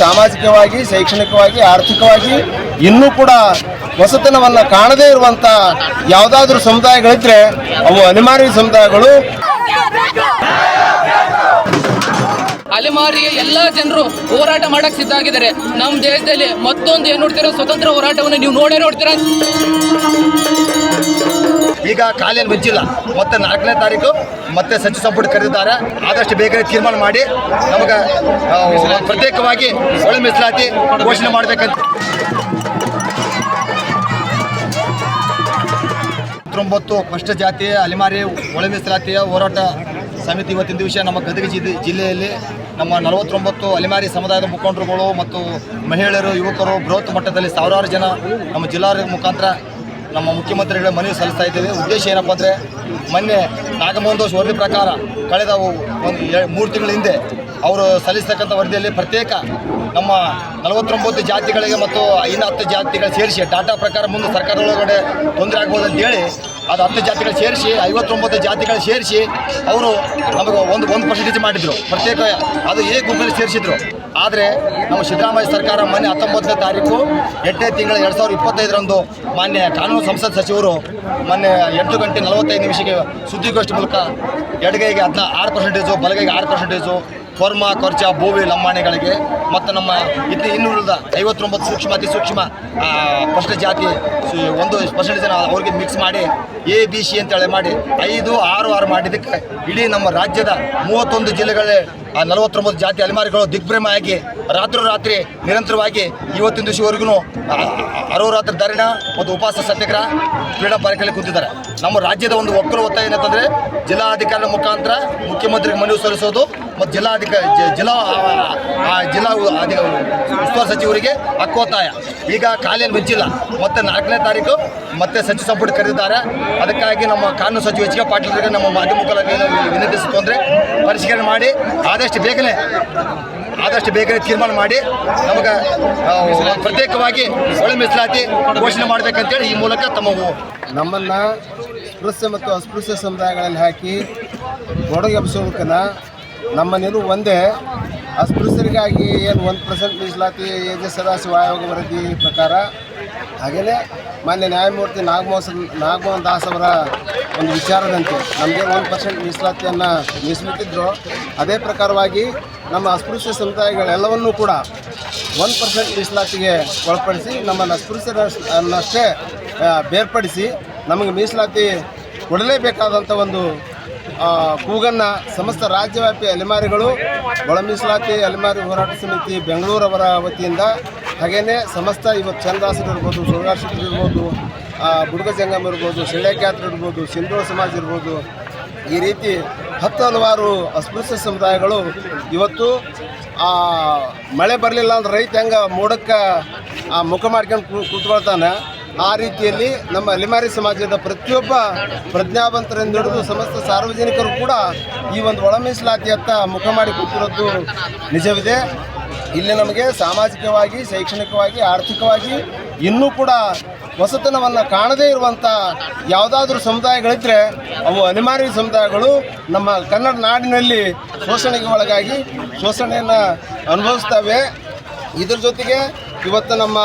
ಸಾಮಾಜಿಕವಾಗಿ, ಶೈಕ್ಷಣಿಕವಾಗಿ, ಆರ್ಥಿಕವಾಗಿ ಇನ್ನೂ ಕೂಡ ಹೊಸತನವನ್ನು ಕಾಣದೇ ಇರುವಂಥ ಯಾವುದಾದ್ರೂ ಸಮುದಾಯಗಳಿದ್ರೆ ಅವು ಅಲೆಮಾರಿ ಸಮುದಾಯಗಳು. ಅಲೆಮಾರಿಯ ಎಲ್ಲ ಜನರು ಹೋರಾಟ ಮಾಡಕ್ಕೆ ಸಿದ್ಧ ಆಗಿದ್ದಾರೆ. ನಮ್ಮ ದೇಶದಲ್ಲಿ ಮತ್ತೊಂದು ಏನು ನೋಡ್ತೀರೋ ಸ್ವತಂತ್ರ ಹೋರಾಟವನ್ನು ನೀವು ನೋಡ್ತೀರಾ. ಈಗ ಕಾಲೇನು ಬಂಚಿಲ್ಲ, ಮತ್ತೆ 4ನೇ ತಾರೀಕು ಮತ್ತೆ ಸಚಿವ ಸಂಪುಟ ಕರೆದಿದ್ದಾರೆ. ಆದಷ್ಟು ಬೇಗನೆ ತೀರ್ಮಾನ ಮಾಡಿ ನಮಗೆ ಪ್ರತ್ಯೇಕವಾಗಿ ಒಳ ಮೀಸಲಾತಿ ಘೋಷಣೆ ಮಾಡಬೇಕಂತ. 9 ಪರಿಶಿಷ್ಟ ಜಾತಿಯ ಅಲೆಮಾರಿ ಒಳ ಮೀಸಲಾತಿಯ ಹೋರಾಟ ಸಮಿತಿ ಇವತ್ತಿನ ದಿವಸ ನಮ್ಮ ಗದಗ ಜಿಲ್ಲೆಯಲ್ಲಿ ನಮ್ಮ 49 ಅಲೆಮಾರಿ ಸಮುದಾಯದ ಮುಖಂಡರುಗಳು ಮತ್ತು ಮಹಿಳೆಯರು, ಯುವಕರು ಬೃಹತ್ ಮಟ್ಟದಲ್ಲಿ ಸಾವಿರಾರು ಜನ ನಮ್ಮ ಜಿಲ್ಲಾಡಳಿತ ಮುಖಾಂತರ ನಮ್ಮ ಮುಖ್ಯಮಂತ್ರಿಗಳ ಮನವಿ ಸಲ್ಲಿಸ್ತಾ ಇದ್ದೇವೆ. ಉದ್ದೇಶ ಏನಪ್ಪ ಅಂದರೆ, ಮೊನ್ನೆ ನಾಗಮೋಹನ್ ದಾಸ್ ವರದಿ ಪ್ರಕಾರ ಕಳೆದ ಒಂದು 3 ತಿಂಗಳ ಹಿಂದೆ ಅವರು ಸಲ್ಲಿಸ್ತಕ್ಕಂಥ ವರದಿಯಲ್ಲಿ ಪ್ರತ್ಯೇಕ ನಮ್ಮ 49 ಜಾತಿಗಳಿಗೆ ಮತ್ತು ಇನ್ನು 10 ಜಾತಿಗಳು ಸೇರಿಸಿ ಡಾಟಾ ಪ್ರಕಾರ ಮುಂದೆ ಸರ್ಕಾರದೊಳಗಡೆ ತೊಂದರೆ ಆಗ್ಬೋದು ಅಂತೇಳಿ ಅದು 10 ಜಾತಿಗಳು ಸೇರಿಸಿ 59 ಜಾತಿಗಳು ಸೇರಿಸಿ ಅವರು ನಮಗೆ ಒಂದು 1% ಮಾಡಿದರು. ಪ್ರತ್ಯೇಕ ಅದು ಎ ಗುಂಪಿನಲ್ಲಿ ಸೇರಿಸಿದ್ರು. ಆದರೆ ನಮ್ಮ ಸಿದ್ದರಾಮಯ್ಯ ಸರ್ಕಾರ ಮೊನ್ನೆ 19ನೇ ತಾರೀಕು 8ನೇ ತಿಂಗಳ 2025ರಂದು ಮಾನ್ಯ ಕಾನೂನು ಸಂಸತ್ ಸಚಿವರು ಮೊನ್ನೆ 8 ಗಂಟೆ 45 ನಿಮಿಷಕ್ಕೆ ಸುದ್ದಿಗೋಷ್ಠಿ ಮೂಲಕ ಎಡಗೈಗೆ 6%, ಬಲಗೈಗೆ 6%, ಕೊರ್ಮ, ಕೊರ್ಚ, ಬೋವಿ, ಲಂಬಾಣಿಗಳಿಗೆ ಮತ್ತು ನಮ್ಮ ಇನ್ನುಳಿದ 59 ಸೂಕ್ಷ್ಮ, ಅತಿ ಸೂಕ್ಷ್ಮ ಪರಿಶಿಷ್ಟ ಜಾತಿ 1% ಅವ್ರಿಗೆ ಮಿಕ್ಸ್ ಮಾಡಿ ABC ಅಂತೇಳಿ ಮಾಡಿ 5, 6, 6 ಮಾಡಿದ್ದಕ್ಕೆ ಇಡೀ ನಮ್ಮ ರಾಜ್ಯದ 31 ಜಿಲ್ಲೆಗಳೇ 49 ಜಾತಿ ಅಲೆಮಾರಿಗಳು ದಿಗ್ಭ್ರಮೆ ಆಗಿ ರಾತ್ರಿ ನಿರಂತರವಾಗಿ ಇವತ್ತಿನ ದಿವಸವರೆಗೂ ಅಹೋರಾತ್ರಿ ಧರಣಿ ಮತ್ತು ಉಪವಾಸ ಸತ್ಯಾಗ್ರಹ ಕ್ರೀಡಾ ಪಾರ್ಕಲ್ಲಿ ಕೂತಿದ್ದಾರೆ. ನಮ್ಮ ರಾಜ್ಯದ ಒಂದು ಒಕ್ಕಲು ಒತ್ತಾಯ ಏನಂತಂದರೆ, ಜಿಲ್ಲಾಧಿಕಾರಿ ಮುಖಾಂತರ ಮುಖ್ಯಮಂತ್ರಿಗೆ ಮನವಿ ಸಲ್ಲಿಸೋದು ಮತ್ತು ಜಿಲ್ಲಾ ಉಸ್ತುವಾರಿ ಸಚಿವರಿಗೆ ಹಕ್ಕೊತ್ತಾಯ. ಈಗ ಕಾಲೇನು ಬಂಚಿಲ್ಲ, ಮತ್ತೆ 4ನೇ ತಾರೀಕು ಮತ್ತೆ ಸಚಿವ ಸಂಪುಟ ಕರೆದಿದ್ದಾರೆ. ಅದಕ್ಕಾಗಿ ನಮ್ಮ ಕಾನೂನು ಸಚಿವ H.K. ಪಾಟೀಲ್ರಿಗೆ ನಮ್ಮ ಮಾಧ್ಯಮ ಮುಖಾಂತರ ವಿನಂತಿಸುತ್ತು ಅಂದರೆ, ಪರಿಶೀಲನೆ ಮಾಡಿ ಆದಷ್ಟು ಬೇಗನೆ ತೀರ್ಮಾನ ಮಾಡಿ ನಮಗೆ ಪ್ರತ್ಯೇಕವಾಗಿ ಒಳ ಮೀಸಲಾತಿ ಘೋಷಣೆ ಮಾಡಬೇಕಂತೇಳಿ ಈ ಮೂಲಕ ನಮ್ಮನ್ನು ಸ್ಪೃಶ್ಯ ಮತ್ತು ಅಸ್ಪೃಶ್ಯ ಸಮುದಾಯಗಳಲ್ಲಿ ಹಾಕಿ ಒಡಗೆ ಎಬ್ಸೋದಕ್ಕನ್ನ ನಮ್ಮ ನಿಲುವು ಒಂದೇ. ಅಸ್ಪೃಶ್ಯರಿಗಾಗಿ ಏನು 1% ಮೀಸಲಾತಿ ಎ.ಜೆ. ಸದಾಶಿವ ಆಯೋಗ ವರದಿ ಪ್ರಕಾರ, ಹಾಗೆಯೇ ಮಾನ್ಯ ನ್ಯಾಯಮೂರ್ತಿ ನಾಗಮೋಹನ್ ದಾಸ್ ಅವರ ಒಂದು ವಿಚಾರದಂತೆ ನಮಗೆ 1% ಮೀಸಲಾತಿಯನ್ನು ಮೀಸಲಿಟ್ಟಿದ್ರು. ಅದೇ ಪ್ರಕಾರವಾಗಿ ನಮ್ಮ ಅಸ್ಪೃಶ್ಯ ಸಮುದಾಯಗಳೆಲ್ಲವನ್ನೂ ಕೂಡ 1% ಮೀಸಲಾತಿಗೆ ಒಳಪಡಿಸಿ ನಮ್ಮನ್ನು ಅಸ್ಪೃಶ್ಯರನ್ನಷ್ಟೇ ಬೇರ್ಪಡಿಸಿ ನಮಗೆ ಮೀಸಲಾತಿ ಕೊಡಲೇಬೇಕಾದಂಥ ಒಂದು ಕೂಗನ್ನು ಸಮಸ್ತ ರಾಜ್ಯವ್ಯಾಪಿ ಅಲೆಮಾರಿಗಳು, ಒಳ ಮೀಸಲಾತಿ ಅಲೆಮಾರಿ ಹೋರಾಟ ಸಮಿತಿ ಬೆಂಗಳೂರವರ ವತಿಯಿಂದ, ಹಾಗೆಯೇ ಸಮಸ್ತ ಇವತ್ತು ಚಂದಾಸರು ಇರ್ಬೋದು, ಸುಳ್ಗಾರ್ಶಿಕರು ಇರ್ಬೋದು, ಬುಡುಗ ಜಂಗಮ್ ಇರ್ಬೋದು, ಶಿಳ್ಯಾಕ್ಯಾತ್ರ ಇರ್ಬೋದು, ಸಿಂಧೋಳ ಸಮಾಜ ಇರ್ಬೋದು, ಈ ರೀತಿ 10 ಹಲವಾರು ಅಸ್ಪೃಶ್ಯ ಸಮುದಾಯಗಳು ಇವತ್ತು ಮಳೆ ಬರಲಿಲ್ಲ ಅಂದ್ರೆ ರೈತ ಹೆಂಗೆ ಮೋಡಕ್ಕೆ ಮುಖ ಮಾಡ್ಕೊಂಡು ಕೂತ್ಕೊಳ್ತಾನೆ, ಆ ರೀತಿಯಲ್ಲಿ ನಮ್ಮ ಅಲೆಮಾರಿ ಸಮಾಜದ ಪ್ರತಿಯೊಬ್ಬ ಪ್ರಜ್ಞಾವಂತರಿಂದ ಹಿಡಿದು ಸಮಸ್ತ ಸಾರ್ವಜನಿಕರು ಕೂಡ ಈ ಒಂದು ಒಳ ಮೀಸಲಾತಿಯತ್ತ ಮುಖ ಮಾಡಿ ಕೂತಿರೋದು ನಿಜವಿದೆ. ಇಲ್ಲಿ ನಮಗೆ ಸಾಮಾಜಿಕವಾಗಿ, ಶೈಕ್ಷಣಿಕವಾಗಿ, ಆರ್ಥಿಕವಾಗಿ ಇನ್ನೂ ಕೂಡ ಹೊಸತನವನ್ನು ಕಾಣದೇ ಇರುವಂಥ ಯಾವುದಾದ್ರೂ ಸಮುದಾಯಗಳಿದ್ದರೆ ಅವು ಅಲೆಮಾರಿ ಸಮುದಾಯಗಳು. ನಮ್ಮ ಕನ್ನಡ ನಾಡಿನಲ್ಲಿ ಶೋಷಣೆಗೆ ಒಳಗಾಗಿ ಶೋಷಣೆಯನ್ನು ಅನುಭವಿಸ್ತವೆ. ಇದ್ರ ಜೊತೆಗೆ ಇವತ್ತು ನಮ್ಮ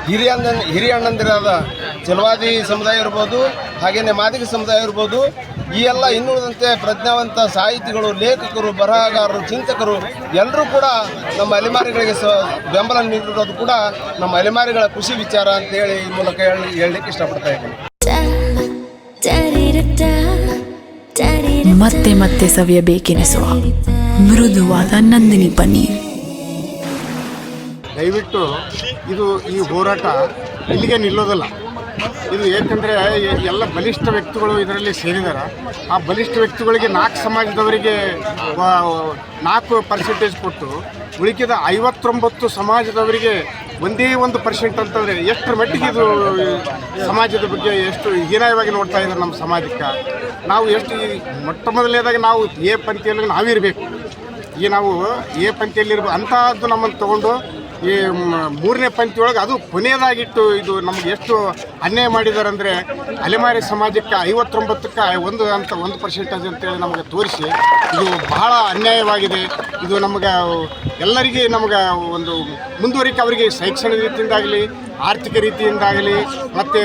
ಹಿರಿಯ ಅಣ್ಣಂದಿರಾದ ಚಲವಾದಿ ಸಮುದಾಯ ಇರ್ಬೋದು, ಹಾಗೆಯೇ ಮಾದಿಗ ಸಮುದಾಯ ಇರ್ಬೋದು, ಈ ಎಲ್ಲ ಇನ್ನುಳಿದಂತೆ ಪ್ರಜ್ಞಾವಂತ ಸಾಹಿತಿಗಳು, ಲೇಖಕರು, ಬರಹಗಾರರು, ಚಿಂತಕರು ಎಲ್ಲರೂ ಕೂಡ ನಮ್ಮ ಅಲೆಮಾರಿಗಳಿಗೆ ಬೆಂಬಲ ನೀಡಿರೋದು ಕೂಡ ನಮ್ಮ ಅಲೆಮಾರಿಗಳ ಖುಷಿ ವಿಚಾರ ಅಂತೇಳಿ ಈ ಮೂಲಕ ಹೇಳಲಿಕ್ಕೆ ಇಷ್ಟಪಡ್ತಾ ಇದ್ದೀನಿ. ಮತ್ತೆ ಮತ್ತೆ ಸವಿಯಬೇಕೆನಿಸುವ ಮೃದುವಾದ ನಂದಿನಿ ಪನ್ನೀರ್. ದಯವಿಟ್ಟು ಈ ಹೋರಾಟ ಇಲ್ಲಿಗೆ ನಿಲ್ಲೋದಲ್ಲ. ಇದು ಏಕೆಂದರೆ ಎಲ್ಲ ಬಲಿಷ್ಠ ವ್ಯಕ್ತಿಗಳು ಇದರಲ್ಲಿ ಸೇರಿದ್ದಾರೆ. ಆ ಬಲಿಷ್ಠ ವ್ಯಕ್ತಿಗಳಿಗೆ 4 ಸಮಾಜದವರಿಗೆ 4% ಕೊಟ್ಟು ಉಳಿಕೆದ 59 ಸಮಾಜದವರಿಗೆ ಒಂದೇ 1% ಅಂತಂದರೆ ಎಷ್ಟರ ಮಟ್ಟಿಗೆ ಇದು ಸಮಾಜದ ಬಗ್ಗೆ ಎಷ್ಟು ಹೀನಾಯವಾಗಿ ನೋಡ್ತಾ ಇದ್ದಾರೆ ನಮ್ಮ ಸಮಾಜಕ್ಕೆ. ನಾವು ಎಷ್ಟು ಮೊಟ್ಟ ಮೊದಲನೇದಾಗಿ ನಾವು ಎ ಪಂಕ್ತಿಯಲ್ಲಿ ನಾವಿರಬೇಕು. ಈಗ ನಾವು ಎ ಪಂಕ್ತಿಯಲ್ಲಿರ್ಬೇಕು ಅಂಥದ್ದು ನಮ್ಮನ್ನು ತೊಗೊಂಡು ಈ 3ನೇ ಪಂಕ್ತಿಯೊಳಗೆ ಅದು ಕೊನೆಯದಾಗಿಟ್ಟು ಇದು ನಮಗೆ ಎಷ್ಟು ಅನ್ಯಾಯ ಮಾಡಿದ್ದಾರೆ ಅಂದರೆ, ಅಲೆಮಾರಿ ಸಮಾಜಕ್ಕೆ 59ಕ್ಕೆ 1% ಅಂತೇಳಿ ನಮಗೆ ತೋರಿಸಿ ಇದು ಬಹಳ ಅನ್ಯಾಯವಾಗಿದೆ. ಇದು ನಮಗೆ ಎಲ್ಲರಿಗೆ ನಮ್ಗೆ ಒಂದು ಮುಂದುವರಿಕೆ ಅವರಿಗೆ ಶೈಕ್ಷಣಿಕ ರೀತಿಯಿಂದಾಗಲಿ, ಆರ್ಥಿಕ ರೀತಿಯಿಂದಾಗಲಿ, ಮತ್ತು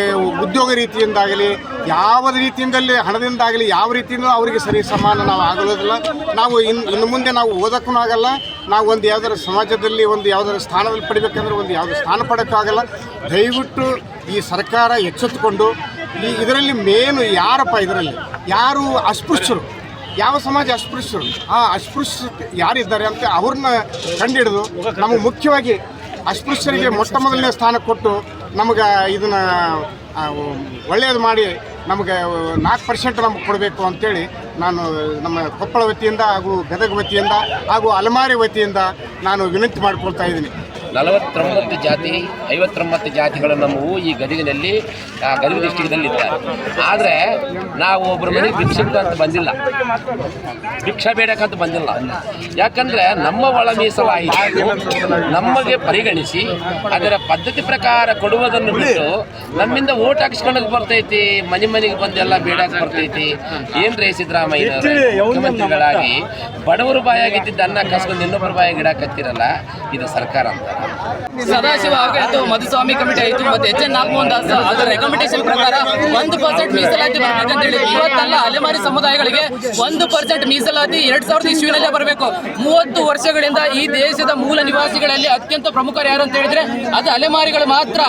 ಉದ್ಯೋಗ ರೀತಿಯಿಂದಾಗಲಿ, ಯಾವ ರೀತಿಯಿಂದಲೇ ಹಣದಿಂದಾಗಲಿ ಯಾವ ರೀತಿಯಿಂದ ಅವರಿಗೆ ಸರಿ ಸಮಾನ ನಾವು ಆಗೋದಿಲ್ಲ. ನಾವು ಇನ್ನು ಮುಂದೆ ನಾವು ಓದೋಕ್ಕೂ ಆಗಲ್ಲ. ನಾವು ಒಂದು ಯಾವುದಾರ ಸಮಾಜದಲ್ಲಿ ಒಂದು ಯಾವುದಾರ ಸ್ಥಾನದಲ್ಲಿ ಪಡಿಬೇಕಂದ್ರೆ ಒಂದು ಯಾವುದೇ ಸ್ಥಾನ ಪಡೋಕ್ಕಾಗಲ್ಲ. ದಯವಿಟ್ಟು ಈ ಸರ್ಕಾರ ಎಚ್ಚೆತ್ತುಕೊಂಡು ಇದರಲ್ಲಿ ಮೇನು ಯಾರಪ್ಪ, ಇದರಲ್ಲಿ ಯಾರು ಅಸ್ಪೃಶ್ಯರು, ಯಾವ ಸಮಾಜ ಅಸ್ಪೃಶ್ಯರು, ಆ ಅಸ್ಪೃಶ್ಯ ಯಾರಿದ್ದಾರೆ ಅಂತ ಅವ್ರನ್ನ ಕಂಡುಹಿಡಿದು ನಮಗೆ ಮುಖ್ಯವಾಗಿ ಅಸ್ಪೃಶ್ಯರಿಗೆ ಮೊಟ್ಟ ಮೊದಲನೇ ಸ್ಥಾನ ಕೊಟ್ಟು ನಮಗೆ ಇದನ್ನು ಒಳ್ಳೆಯದು ಮಾಡಿ ನಮಗೆ 4% ನಮಗೆ ಕೊಡಬೇಕು ಅಂತೇಳಿ ನಾನು ನಮ್ಮ ಕೊಪ್ಪಳ ವತಿಯಿಂದ ಹಾಗೂ ಗದಗ ವತಿಯಿಂದ ಹಾಗೂ ಅಲಮಾರಿ ವತಿಯಿಂದ ನಾನು ವಿನಂತಿ ಮಾಡಿಕೊಳ್ತಾ ಇದ್ದೀನಿ. 49 ಜಾತಿ 59 ಜಾತಿಗಳು ನಮ್ಮವು ಈ ಗದಗಿನಲ್ಲಿ ಗದಗ ಡಿಸ್ಟಿಕ್ದಲ್ಲಿ ಇದ್ದಾರೆ. ಆದರೆ ನಾವು ಒಬ್ಬರ ಮನೆಗೆ ಭಿಕ್ಷಕ್ಕೆ ಅಂತ ಬಂದಿಲ್ಲ, ಭಿಕ್ಷಾ ಬೇಡಕ್ಕಂತ ಬಂದಿಲ್ಲ. ಯಾಕಂದರೆ ನಮ್ಮ ಒಳ ಮೀಸಲಾಯಿತು ನಮಗೆ ಪರಿಗಣಿಸಿ ಅದರ ಪದ್ಧತಿ ಪ್ರಕಾರ ಕೊಡುವುದನ್ನು ಬಿಟ್ಟು ನಮ್ಮಿಂದ ಓಟ್ ಹಾಕಿಸ್ಕೊಳ್ಳೋದು ಬರ್ತೈತಿ, ಮನೆಗೆ ಬಂದೆಲ್ಲ ಬೇಡಕ್ಕೆ ಬರ್ತೈತಿ. ಏನ್ರಿ ಸಿದ್ದರಾಮಯ್ಯ ಮುಖ್ಯಮಂತ್ರಿಗಳಾಗಿ ಬಡವರು ಬಾಯಾಗಿದ್ದ ಅನ್ನ ಕಸ್ಕೊಂಡು ಇನ್ನೊಬ್ಬರ ಬಾಯಾಗಿ ಇಡಾಕತ್ತಿರಲ್ಲ, ಇದು ಸರ್ಕಾರ ಅಂತ. ಸದಾಶಿವ ಆಯಿತು, ಮಧುಸ್ವಾಮಿ ಕಮಿಟಿ ಆಯಿತು, ಮತ್ತೆ ಎಚ್ ಎನ್ ನಾಗಮೋಹನ್ ದಾಸ್ ಅದರ ರೆಕಮೆಂಡೇಶನ್ ಪ್ರಕಾರ 1% ಮೀಸಲಾತಿ ಬರಬೇಕಂತೇಳಿ ಇವತ್ತಲ್ಲ ಅಲೆಮಾರಿ ಸಮುದಾಯಗಳಿಗೆ 1% ಮೀಸಲಾತಿ 2000 ಇಸ್ವಿನಲ್ಲೇ ಬರಬೇಕು. 30 ವರ್ಷಗಳಿಂದ ಈ ದೇಶದ ಮೂಲ ನಿವಾಸಿಗಳಲ್ಲಿ ಅತ್ಯಂತ ಪ್ರಮುಖರು ಯಾರು ಅಂತ ಹೇಳಿದ್ರೆ ಅದು ಅಲೆಮಾರಿಗಳು ಮಾತ್ರ.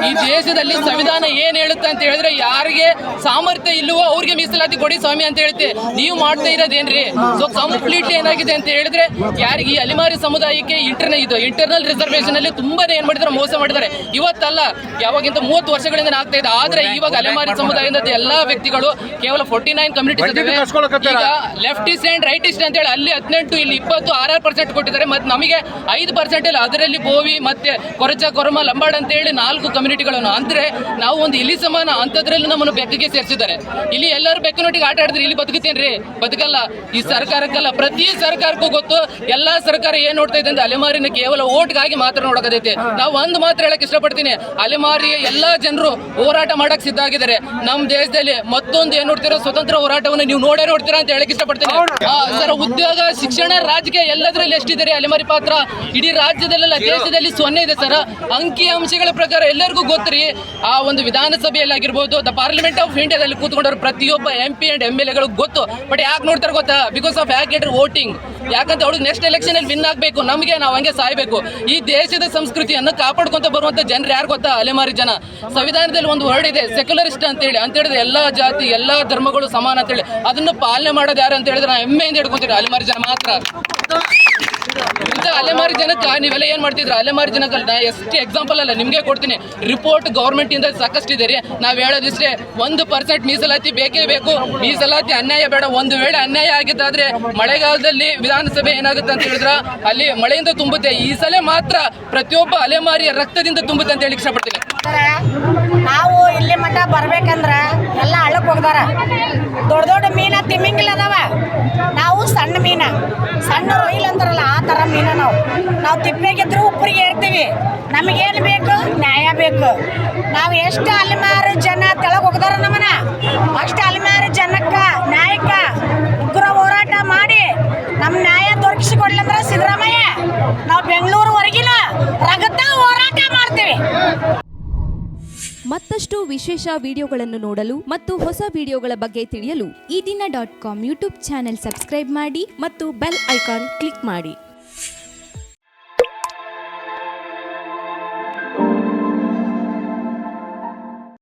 ಈ ದೇಶದಲ್ಲಿ ಸಂವಿಧಾನ ಏನ್ ಹೇಳುತ್ತೆ ಅಂತ ಹೇಳಿದ್ರೆ ಯಾರಿಗೆ ಸಾಮರ್ಥ್ಯ ಇಲ್ಲವೋ ಅವ್ರಿಗೆ ಮೀಸಲಾತಿ ಕೊಡಿ ಸ್ವಾಮಿ ಅಂತ ಹೇಳುತ್ತೆ. ನೀವು ಮಾಡ್ತಾ ಇರೋದೇನ್ರಿ? ಸೊ ಕಂಪ್ಲೀಟ್ಲಿ ಏನಾಗಿದೆ ಅಂತ ಹೇಳಿದ್ರೆ ಯಾರಿಗೆ ಈ ಅಲೆಮಾರಿ ಸಮುದಾಯಕ್ಕೆ ಇಂಟರ್ನಲ್ ರಿಸರ್ವೇಶನ್ ಅಲ್ಲಿ ತುಂಬಾ ಏನ್ ಮಾಡಿದಾರೆ, ಮೋಸ ಮಾಡಿದ್ದಾರೆ. ಇವತ್ತಲ್ಲ, ಯಾವಾಗಿಂತ 30 ವರ್ಷಗಳಿಂದ ಆಗ್ತಾ ಇದೆ. ಆದ್ರೆ ಇವಾಗ ಅಲೆಮಾರಿ ಸಮುದಾಯದ ಎಲ್ಲಾ ವ್ಯಕ್ತಿಗಳು ಕೇವಲ 49 ಕಮ್ಯುನಿಟೀಸ್ ಈಗ ಲೆಫ್ಟಿಸ್ಟ್ ಅಂಡ್ ರೈಟಿಸ್ಟ್ ಅಂತ ಹೇಳಿ ಅಲ್ಲಿ 18 ಇಲ್ಲಿ 20 6% ಕೊಟ್ಟಿದ್ದಾರೆ. ಮತ್ತೆ ನಮಗೆ 5% ಇಲ್ಲ. ಅದರಲ್ಲಿ ಬೋವಿ ಮತ್ತೆ ಕೊರಚ ಕೊರಮ ಲಂಬಾಡ್ ಅಂತ ಹೇಳಿ 4 ಕಮ್ಯುನಿಟಿಗಳನ್ನು, ಅಂದ್ರೆ ನಾವು ಒಂದು ಇಲ್ಲಿ ಸಮಾನ ಅಂತದ್ರಲ್ಲಿ ನಮ್ಮನ್ನು ಬೆಕ್ಕಿಗೆ ಸೇರಿಸಿದ್ದಾರೆ. ಇಲ್ಲಿ ಎಲ್ಲರೂ ಬೆಕ್ಕನೊಟ್ಟಿಗೆ ಆಟ ಆಡಿದ್ರೆ ಇಲ್ಲಿ ಬದುಕುತ್ತೇನ್ರಿ? ಬದುಕಲ್ಲ. ಈ ಸರ್ಕಾರಕ್ಕಲ್ಲ, ಪ್ರತಿ ಸರ್ಕಾರಕ್ಕೂ ಗೊತ್ತು. ಎಲ್ಲಾ ಸರ್ಕಾರ ಏನ್ ನೋಡ್ತಾ ಇದೆ ಅಂದ್ರೆ ಅಲೆಮಾರಿನ ಕೇವಲ ಓಟ್ಗಾಗಿ ಮಾತ್ರ ನೋಡಕತೈತೆ. ನಾವು ಒಂದು ಮಾತ್ರ ಹೇಳಕ್ ಇಷ್ಟಪಡ್ತೀನಿ, ಅಲೆಮಾರಿ ಎಲ್ಲಾ ಜನರು ಹೋರಾಟ ಮಾಡಕ್ ಸಿದ್ಧ ಆಗಿದ್ದಾರೆ. ನಮ್ಮ ದೇಶದಲ್ಲಿ ಮತ್ತೊಂದು ಏನ್ ನೋಡ್ತೀರೋ ಸ್ವತಂತ್ರ ಹೋರಾಟವನ್ನು ನೀವು ನೋಡ್ತೀರಾ ಅಂತ ಹೇಳಕ್ ಇಷ್ಟಪಡ್ತೀನಿ. ಸರ್, ಉದ್ಯೋಗ, ಶಿಕ್ಷಣ, ರಾಜಕೀಯ ಎಲ್ಲದರಲ್ಲಿ ಎಷ್ಟಿದೆ ಅಲೆಮಾರಿ ಪಾತ್ರ? ಇಡೀ ರಾಜ್ಯದಲ್ಲೆಲ್ಲ ದೇಶದಲ್ಲಿ 0 ಇದೆ ಸರ್. ಅಂಕಿ ಅಂಶಗಳ ಪ್ರಕಾರ ಎಲ್ಲರಿಗೂ ಗೊತ್ತರಿ. ಆ ಒಂದು ವಿಧಾನಸಭೆಯಲ್ಲಿ ಆಗಿರ್ಬೋದು, ದ ಪಾರ್ಲಿಮೆಂಟ್ ಆಫ್ ಇಂಡಿಯಾದಲ್ಲಿ ಕೂತ್ಕೊಂಡವ್ರು ಪ್ರತಿಯೊಬ್ಬ MP ಅಂಡ್ MLA ಗಳು ಗೊತ್ತು. ಬಟ್ ಯಾಕೆ ನೋಡ್ತಾರೆ ಗೊತ್ತಾ? Because of acted voting. ಯಾಕಂತ ಅವ್ರಿಗೆ ನೆಕ್ಸ್ಟ್ ಎಲೆಕ್ಷನ್ ಅಲ್ಲಿ ವಿನ್ ಆಗ್ಬೇಕು, ನಮಗೆ ನಾವು ಹಂಗೆ ಸಾಯ್ಬೇಕು. ಈ ದೇಶದ ಸಂಸ್ಕೃತಿಯನ್ನು ಕಾಪಾಡ್ಕೊಂತ ಬರುವಂತ ಜನರು ಯಾರು ಗೊತ್ತಾ? ಅಲೆಮಾರಿ ಜನ. ಸಂವಿಧಾನದಲ್ಲಿ ಒಂದು ವರ್ಡ್ ಇದೆ, ಸೆಕ್ಯುಲರಿಸ್ಟ್ ಅಂತ ಹೇಳಿದ್ರೆ ಎಲ್ಲಾ ಜಾತಿ ಎಲ್ಲಾ ಧರ್ಮಗಳು ಸಮಾನ ಅಂತ ಹೇಳಿ. ಅದನ್ನು ಪಾಲನೆ ಮಾಡೋದು ಯಾರು ಅಂತ ಹೇಳಿದ್ರೆ ನಾವು ಹೆಮ್ಮೆಯಿಂದ ಹಿಡ್ಕೊಂತೀವಿ ಅಲೆಮಾರಿ ಜನ ಮಾತ್ರ. ಇಂಥ ಅಲೆಮಾರಿ ಜನಕ್ಕೆ ನೀವೆಲ್ಲ ಏನ್ ಮಾಡ್ತಿದ್ರ? ಅಲೆಮಾರಿ ಜನಕ್ಕೆ ಎಷ್ಟು ಎಕ್ಸಾಂಪಲ್ ಅಲ್ಲ ನಿಮ್ಗೆ ಕೊಡ್ತೀನಿ. ರಿಪೋರ್ಟ್ ಗೌರ್ಮೆಂಟ್ ಇಂದ ಸಾಕಷ್ಟು ಇದೆ ರೀ. ನಾವ್ ಹೇಳೋದಿಷ್ಟೇ, 1% ಮೀಸಲಾತಿ ಬೇಕೇ ಬೇಕು. ಮೀಸಲಾತಿ ಅನ್ಯಾಯ ಬೇಡ. ಒಂದು ವೇಳೆ ಅನ್ಯಾಯ ಆಗಿದ್ದಾದ್ರೆ ಮಳೆಗಾಲದಲ್ಲಿ ವಿಧಾನಸಭೆ ಏನಾಗುತ್ತೆ ಅಂತ ಹೇಳಿದ್ರ ಅಲ್ಲಿ ಮಳೆಯಿಂದ ತುಂಬುತ್ತೆ. ಈ ಸಲ ಮಾತ್ರ ಪ್ರತಿಯೊಬ್ಬ ಅಲೆಮಾರಿಯ ರಕ್ತದಿಂದ ತುಂಬುತ್ತೆ ಅಂತ ಹೇಳಿ ಇಷ್ಟಪಡ್ತೀನಿ. ನಾವು ಇಲ್ಲಿ ಮಠ ಬರ್ಬೇಕಂದ್ರ ಎಲ್ಲ ಹಳ್ಳಕ್ಕೆ ಹೋಗ್ದಾರ. ದೊಡ್ಡ ದೊಡ್ಡ ಮೀನ ತಿಮ್ಮಿಂಗಿಲ್ಲ ಅದಾವ. ನಾವು ಸಣ್ಣ ಮೀನ, ಸಣ್ಣ ರೊಯ್ಲ್ ಅಂತಾರಲ್ಲ ಆ ಥರ ಮೀನ. ನಾವು ತಿಪ್ಪೆಗಿದ್ರು ಉಪ್ಪರಿಗೆ ಏರ್ತೀವಿ. ನಮಗೇನು ಬೇಕು? ನ್ಯಾಯ ಬೇಕು. ನಾವು ಎಷ್ಟು ಅಲೆಮಾರಿ ಜನ ತೆಳಗೆ ಹೋಗ್ದಾರ ನಮ್ಮನ್ನ, ಅಷ್ಟು ಅಲೆಮಾರಿ ಜನಕ್ಕ ನ್ಯಾಯಕ್ಕ ಉಗ್ರ ಹೋರಾಟ ಮಾಡಿ ನಮ್ಮ ನ್ಯಾಯ ದೊರಕಿಸಿಕೊಡ್ಲಂದ್ರೆ ಸಿದ್ದರಾಮಯ್ಯ ನಾವು ಬೆಂಗಳೂರುವರೆಗಿನ ರಗತ ಹೋರಾಟ ಮಾಡ್ತೀವಿ. ಮತ್ತಷ್ಟು ವಿಶೇಷ ವಿಡಿಯೋಗಳನ್ನು ನೋಡಲು ಮತ್ತು ಹೊಸ ವಿಡಿಯೋಗಳ ಬಗ್ಗೆ ತಿಳಿಯಲು ಈ ದಿನ .com ಯೂಟ್ಯೂಬ್ ಚಾನೆಲ್ ಸಬ್ಸ್ಕ್ರೈಬ್ ಮಾಡಿ ಮತ್ತು ಬೆಲ್ ಐಕಾನ್ ಕ್ಲಿಕ್ ಮಾಡಿ.